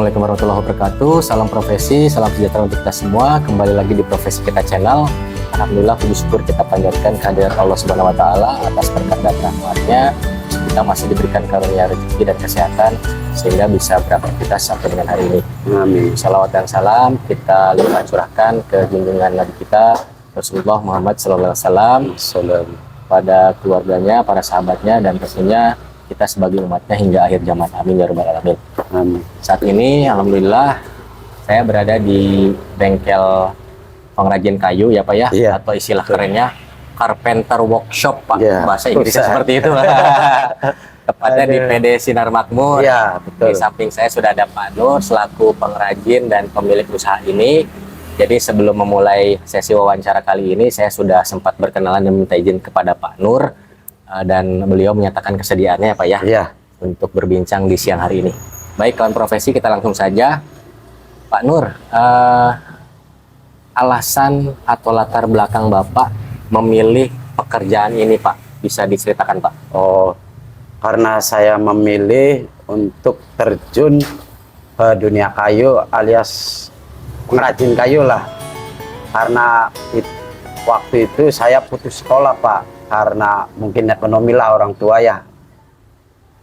Assalamualaikum warahmatullahi wabarakatuh. Salam profesi, salam sejahtera untuk kita semua. Kembali lagi di Profesi Kita Channel. Alhamdulillah, puji syukur kita panjatkan kehadirat Allah Subhanahu Wa Taala atas berkat dan rahmatnya. Kita masih diberikan karunia rezeki dan kesehatan sehingga bisa beraktivitas sampai dengan hari ini. Amin. Salawat dan salam kita limpah curahkan ke junjungan Nabi kita Rasulullah Muhammad SAW, pada keluarganya, para sahabatnya, dan tentunya kita sebagai umatnya hingga akhir zaman. Amin ya rabbal alamin. Amin. Saat ini alhamdulillah saya berada di bengkel pengrajin kayu ya Pak ya, Iya. atau istilah kerennya carpenter workshop Pak, Iya. bahasa Inggrisnya seperti itu. Tepatnya di PD Sinar Makmur. Iya, betul. Di samping saya sudah ada Pak Nur selaku pengrajin dan pemilik usaha ini. Jadi sebelum memulai sesi wawancara kali ini, saya sudah sempat berkenalan dan minta izin kepada Pak Nur, dan beliau menyatakan kesediaannya Pak ya, Iya. untuk berbincang di siang hari ini. Baik, kawan profesi, kita langsung saja. Pak Nur, alasan atau latar belakang Bapak memilih pekerjaan ini Pak, bisa diceritakan Pak? Oh, karena saya memilih untuk terjun ke dunia kayu alias pengrajin kayu lah. Karena waktu itu saya putus sekolah Pak, karena mungkin ekonomi lah orang tua ya.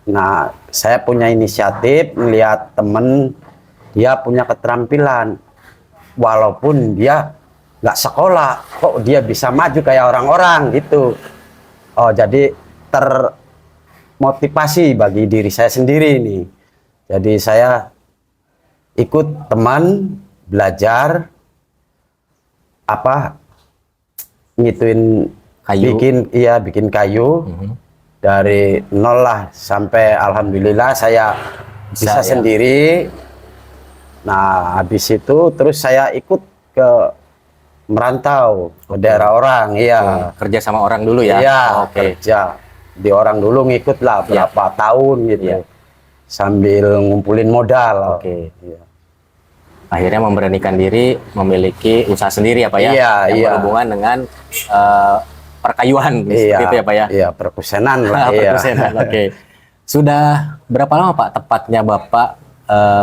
Nah, saya punya inisiatif melihat temen dia punya keterampilan, walaupun dia nggak sekolah, kok dia bisa maju kayak orang-orang gitu. Oh, jadi termotivasi bagi diri saya sendiri nih. Jadi saya ikut teman belajar ngituin Kayu. bikin kayu dari nol lah sampai alhamdulillah saya bisa ya. sendiri. Nah, habis itu terus saya ikut ke merantau ke daerah orang, iya. Kerja sama orang dulu ya? Iya, Oke. kerja di orang dulu, ngikut lah berapa tahun gitu. Iya. Sambil ngumpulin modal. Oke. Iya. Akhirnya memberanikan diri memiliki usaha sendiri ya Pak ya? Iya, yang iya. berhubungan dengan perkayuan, Iya, seperti itu ya Pak ya? Iya, perkusenan lah. Iya. Perkusenan, oke. Sudah berapa lama Pak tepatnya Bapak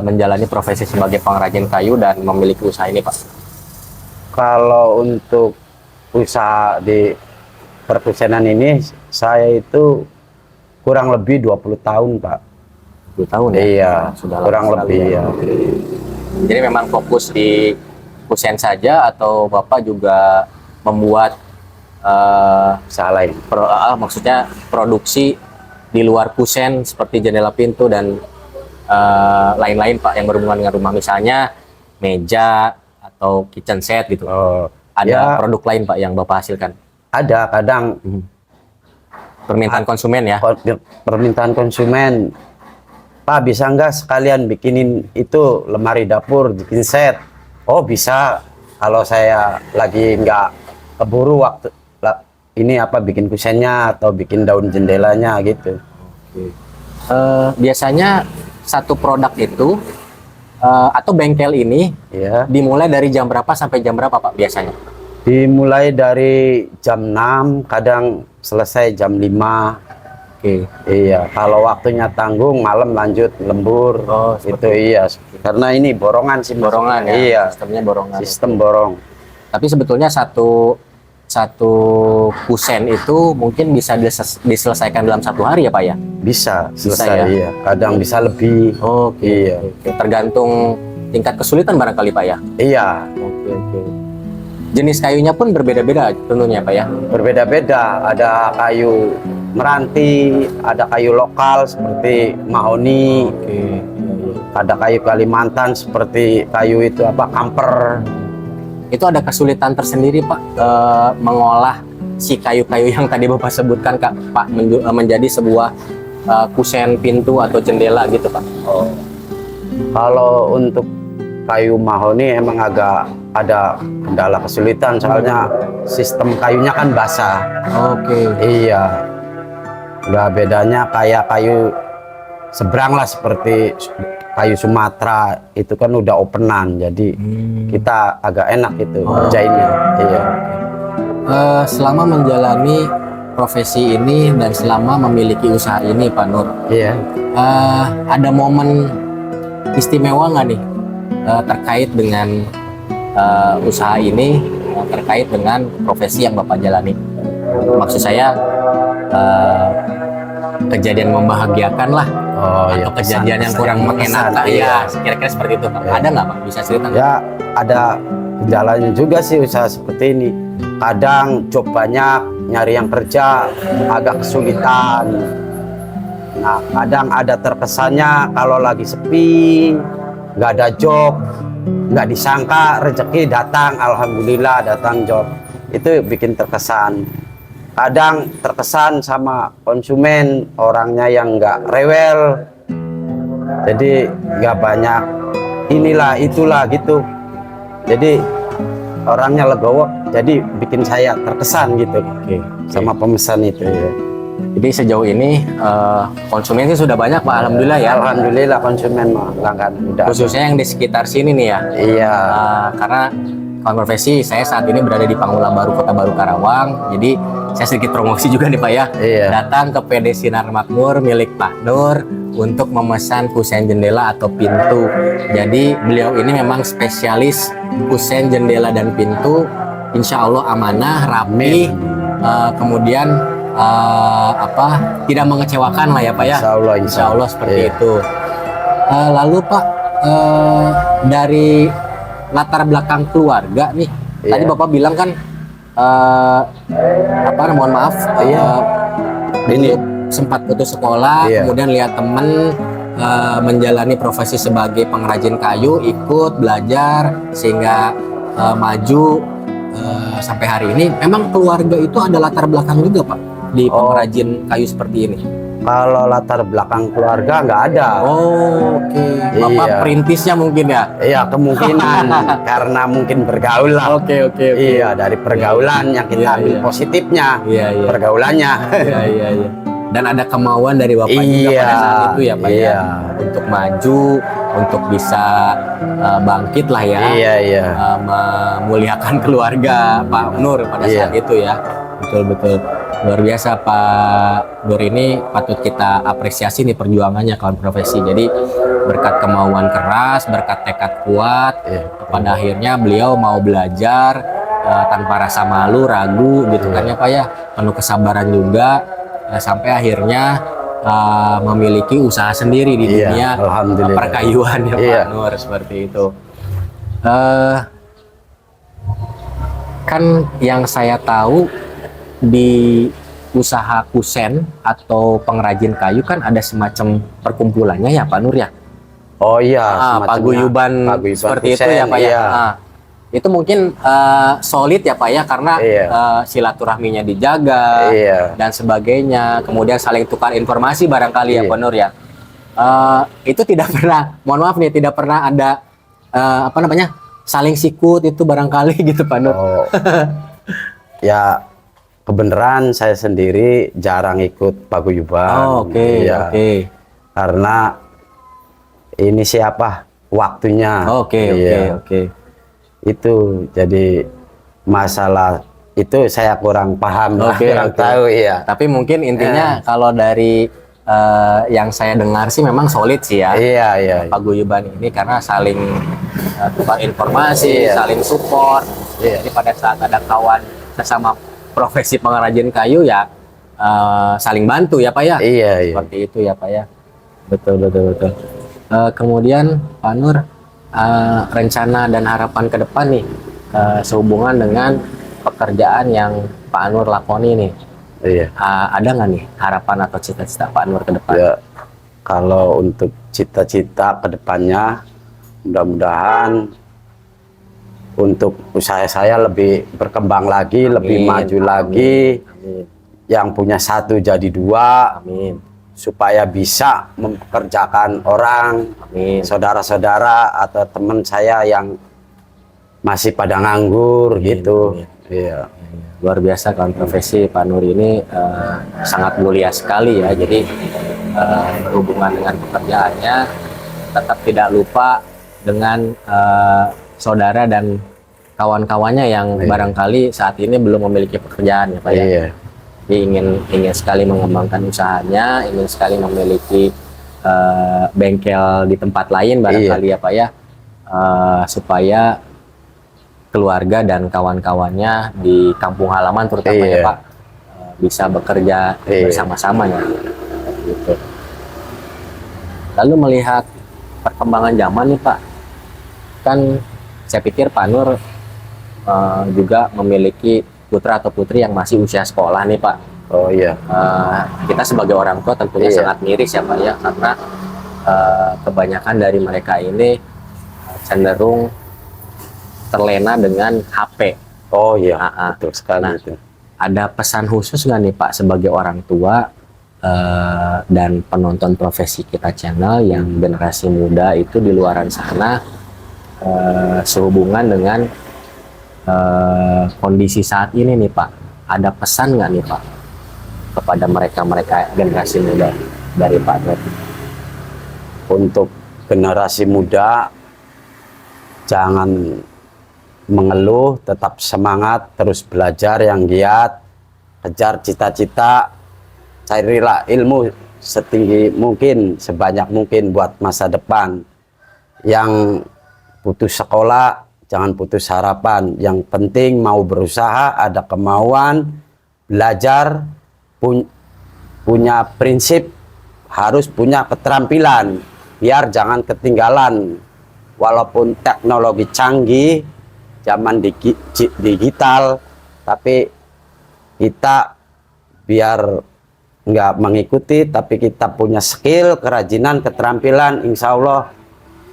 menjalani profesi sebagai pengrajin kayu dan memiliki usaha ini Pak? Kalau untuk usaha di perkusenan ini, saya itu kurang lebih 20 tahun Pak. 20 tahun ya? Iya, Sudah kurang lama sekali lebih ya. Jadi memang fokus di kusen saja atau Bapak juga membuat Usaha lain. maksudnya produksi di luar kusen seperti jendela pintu dan lain-lain Pak yang berhubungan dengan rumah, misalnya meja atau kitchen set gitu. Oh, Ada ya, produk lain Pak yang Bapak hasilkan? ada kadang Permintaan konsumen ya? permintaan konsumen, Pak bisa nggak sekalian bikinin itu lemari dapur, bikin set. Oh bisa, kalau saya lagi nggak keburu waktu ini bikin kusennya atau bikin daun jendelanya gitu. Biasanya satu produk itu atau bengkel ini Ya, dimulai dari jam berapa sampai jam berapa Pak biasanya? dimulai dari jam 6, kadang selesai jam 5. Oke. Iya, kalau waktunya tanggung malam lanjut lembur. Oh, Itu iya, karena ini borongan sih. Borongan ya? Iya, Sistemnya borongan. sistem borong. Tapi sebetulnya satu kusen itu mungkin bisa diselesaikan dalam 1 hari ya Pak ya? Bisa selesai, ya? iya. Kadang bisa lebih. Oke. Iya. Oke. Tergantung tingkat kesulitan barangkali Pak ya? Iya, Oke. Jenis kayunya pun berbeda-beda tentunya Pak ya? berbeda-beda. Ada kayu meranti, ada kayu lokal seperti mahoni, Oke. ada kayu Kalimantan seperti kayu itu kamper. Itu ada kesulitan tersendiri Pak mengolah si kayu-kayu yang tadi Bapak sebutkan Pak menjadi sebuah kusen pintu atau jendela gitu Pak? Oh. Kalau untuk kayu mahoni emang agak ada kendala kesulitan, soalnya sistem kayunya kan basah. Oke. Iya, nggak bedanya kayak kayu seberang lah, seperti kayu Sumatera itu kan udah openan, jadi kita agak enak itu kerjainnya. Iya. Selama menjalani profesi ini dan selama memiliki usaha ini Pak Nur, Iya. ada momen istimewa nggak nih terkait dengan usaha ini, terkait dengan profesi yang Bapak jalani? Maksud saya kejadian membahagiakan lah, atau kejadian yang kurang mengenakan, ya kira-kira seperti itu, Pak. Ada nggak, Pak? Bisa cerita nggak? Ya, ada kendalanya juga sih usaha seperti ini. Kadang job banyak, nyari yang kerja agak kesulitan. Nah, kadang ada terkesannya kalau lagi sepi, nggak ada job, nggak disangka rezeki datang, alhamdulillah datang job. Itu bikin terkesan. Kadang terkesan sama konsumen, orangnya yang nggak rewel, jadi nggak banyak inilah itulah gitu. Jadi orangnya legowo, jadi bikin saya terkesan gitu. Oke. Sama pemesan itu ya. Jadi sejauh ini konsumen sih sudah banyak, Pak, alhamdulillah ya. Alhamdulillah konsumen mah langgan udah. Khususnya yang di sekitar sini nih ya. Iya. Karena kawan profesi saya saat ini berada di Pamulang Baru, Kota Baru Karawang. Jadi saya sedikit promosi juga nih, Pak ya. Iya. Datang ke PD Sinar Makmur milik Pak Nur untuk memesan kusen jendela atau pintu. Jadi beliau ini memang spesialis kusen jendela dan pintu. Insya Allah amanah, rapi, kemudian tidak mengecewakan lah ya, Pak ya. Insya Allah seperti itu. Lalu Pak, dari latar belakang keluarga nih, tadi Bapak bilang kan mohon maaf, ini sempat putus sekolah, kemudian lihat temen menjalani profesi sebagai pengrajin kayu, ikut belajar sehingga maju sampai hari ini. Memang keluarga itu ada latar belakang juga, Pak, di pengrajin kayu seperti ini? Kalau latar belakang keluarga nggak ada. Oke. Bapak perintisnya mungkin ya? Iya, kemungkinan karena mungkin bergaul lah. Oke. Iya, dari pergaulan yang kita ambil positifnya. Iya. Pergaulannya. Iya. Dan ada kemauan dari Bapak juga pada saat itu ya, Pak ya, untuk maju, untuk bisa bangkit lah ya. Iya. Memuliakan keluarga Pak Nur pada saat itu ya. Betul. Luar biasa Pak Nur ini, patut kita apresiasi nih perjuangannya kawan profesi. Jadi berkat kemauan keras, berkat tekad kuat, pada akhirnya beliau mau belajar tanpa rasa malu, ragu gitu kan ya Pak ya. Penuh kesabaran juga, sampai akhirnya memiliki usaha sendiri di dunia perkayuan ya Pak Nur, seperti itu. Kan yang saya tahu di usaha kusen atau pengrajin kayu kan ada semacam perkumpulannya ya Pak Nur ya? Oh iya, paguyuban seperti kusen, itu ya Pak ya? Itu mungkin solid ya Pak ya, karena silaturahminya dijaga dan sebagainya, kemudian saling tukar informasi barangkali ya Pak Nur ya. Itu tidak pernah, mohon maaf nih, tidak pernah ada saling sikut itu barangkali gitu Pak Nur. Ya kebenaran saya sendiri jarang ikut paguyuban. Oke. Karena ini siapa waktunya. Oke. Itu jadi masalah itu saya kurang paham, kurang tahu ya. Tapi mungkin intinya kalau dari yang saya dengar sih memang solid sih ya. Iya. Paguyuban ini karena saling tukar informasi, saling support. Jadi pada saat ada kawan sesama profesi pengrajin kayu ya saling bantu ya Pak ya. Iya. Seperti itu ya Pak ya. Betul. Kemudian Pak Nur, rencana dan harapan ke depan nih sehubungan dengan pekerjaan yang Pak Nur lakoni nih. Iya. Ada nggak nih harapan atau cita-cita Pak Nur ke depan? Ya, kalau untuk cita-cita ke depannya, mudah-mudahan untuk usaha saya lebih berkembang lagi, lebih maju lagi. Amin. Yang punya satu jadi dua. Amin. Supaya bisa mempekerjakan orang, saudara-saudara atau teman saya yang masih pada nganggur gitu. Iya. Luar biasa kan profesi Pak Nur ini sangat mulia sekali ya. Jadi berhubungan dengan pekerjaannya tetap tidak lupa dengan saudara dan kawan-kawannya yang barangkali saat ini belum memiliki pekerjaan ya Pak ya. Dia ingin sekali mengembangkan usahanya, ingin sekali memiliki bengkel di tempat lain barangkali ya Pak ya, supaya keluarga dan kawan-kawannya di kampung halaman terutama ya Pak bisa bekerja bersama-sama ya gitu. Lalu melihat perkembangan zaman nih Pak, kan saya pikir Pak Nur juga memiliki putra atau putri yang masih usia sekolah nih Pak. Oh iya. Kita sebagai orang tua tentunya sangat miris ya Pak ya, karena kebanyakan dari mereka ini cenderung terlena dengan HP. Oh iya, betul sekali. Nah, ada pesan khusus nggak nih Pak sebagai orang tua dan penonton profesi kita channel yang generasi muda itu di luaran sana sehubungan dengan kondisi saat ini nih Pak? Ada pesan nggak nih Pak kepada mereka generasi muda dari Pak Nur? Untuk generasi muda, jangan mengeluh, tetap semangat, terus belajar yang giat, kejar cita-cita, carilah ilmu setinggi mungkin, sebanyak mungkin buat masa depan. Yang putus sekolah, jangan putus harapan. Yang penting mau berusaha, ada kemauan, belajar, punya prinsip, harus punya keterampilan, biar jangan ketinggalan. Walaupun teknologi canggih, zaman digital, tapi kita biar nggak mengikuti, tapi kita punya skill, kerajinan, keterampilan, insya Allah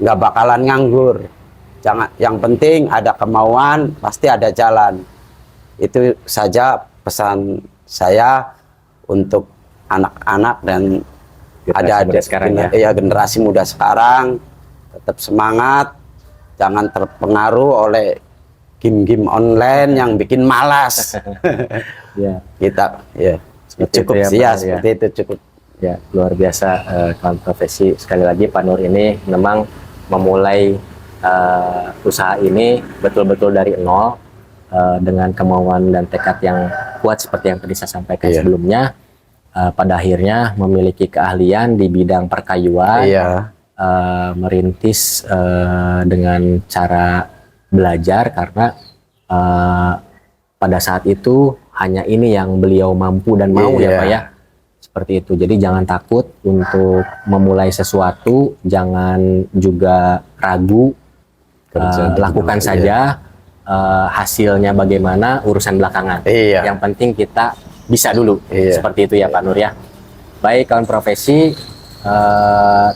nggak bakalan nganggur. Jangan, yang penting ada kemauan, pasti ada jalan. Itu saja pesan saya untuk anak-anak dan generasi muda sekarang. Tetap semangat, jangan terpengaruh oleh game-game online yang bikin malas. Kita cukup seperti itu cukup. Ya, luar biasa kawan profesi. Sekali lagi Pak Nur ini memang memulai usaha ini betul-betul dari nol dengan kemauan dan tekad yang kuat seperti yang tadi saya sampaikan sebelumnya. Pada akhirnya memiliki keahlian di bidang perkayuan, merintis dengan cara belajar karena pada saat itu hanya ini yang beliau mampu dan mau ya Pak ya, seperti itu. Jadi jangan takut untuk memulai sesuatu, jangan juga ragu, lakukan saja. Hasilnya bagaimana urusan belakangan. Yang penting kita bisa dulu, seperti itu ya Pak Nur ya. Baik kawan profesi,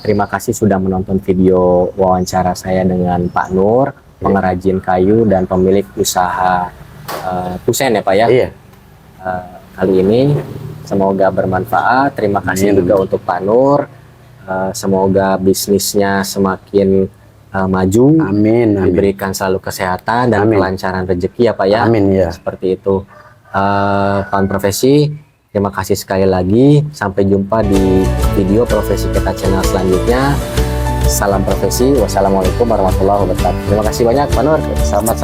terima kasih sudah menonton video wawancara saya dengan Pak Nur, pengrajin kayu dan pemilik usaha kusen ya Pak ya. Kali ini semoga bermanfaat. Terima kasih juga untuk Pak Nur. Semoga bisnisnya semakin maju. Amin. Diberikan selalu kesehatan dan kelancaran rezeki ya Pak ya. Amin ya. Seperti itu. Kawan profesi, terima kasih sekali lagi. Sampai jumpa di video profesi kita channel selanjutnya. Salam profesi. Wassalamualaikum warahmatullahi wabarakatuh. Terima kasih banyak Pak Nur. Selamat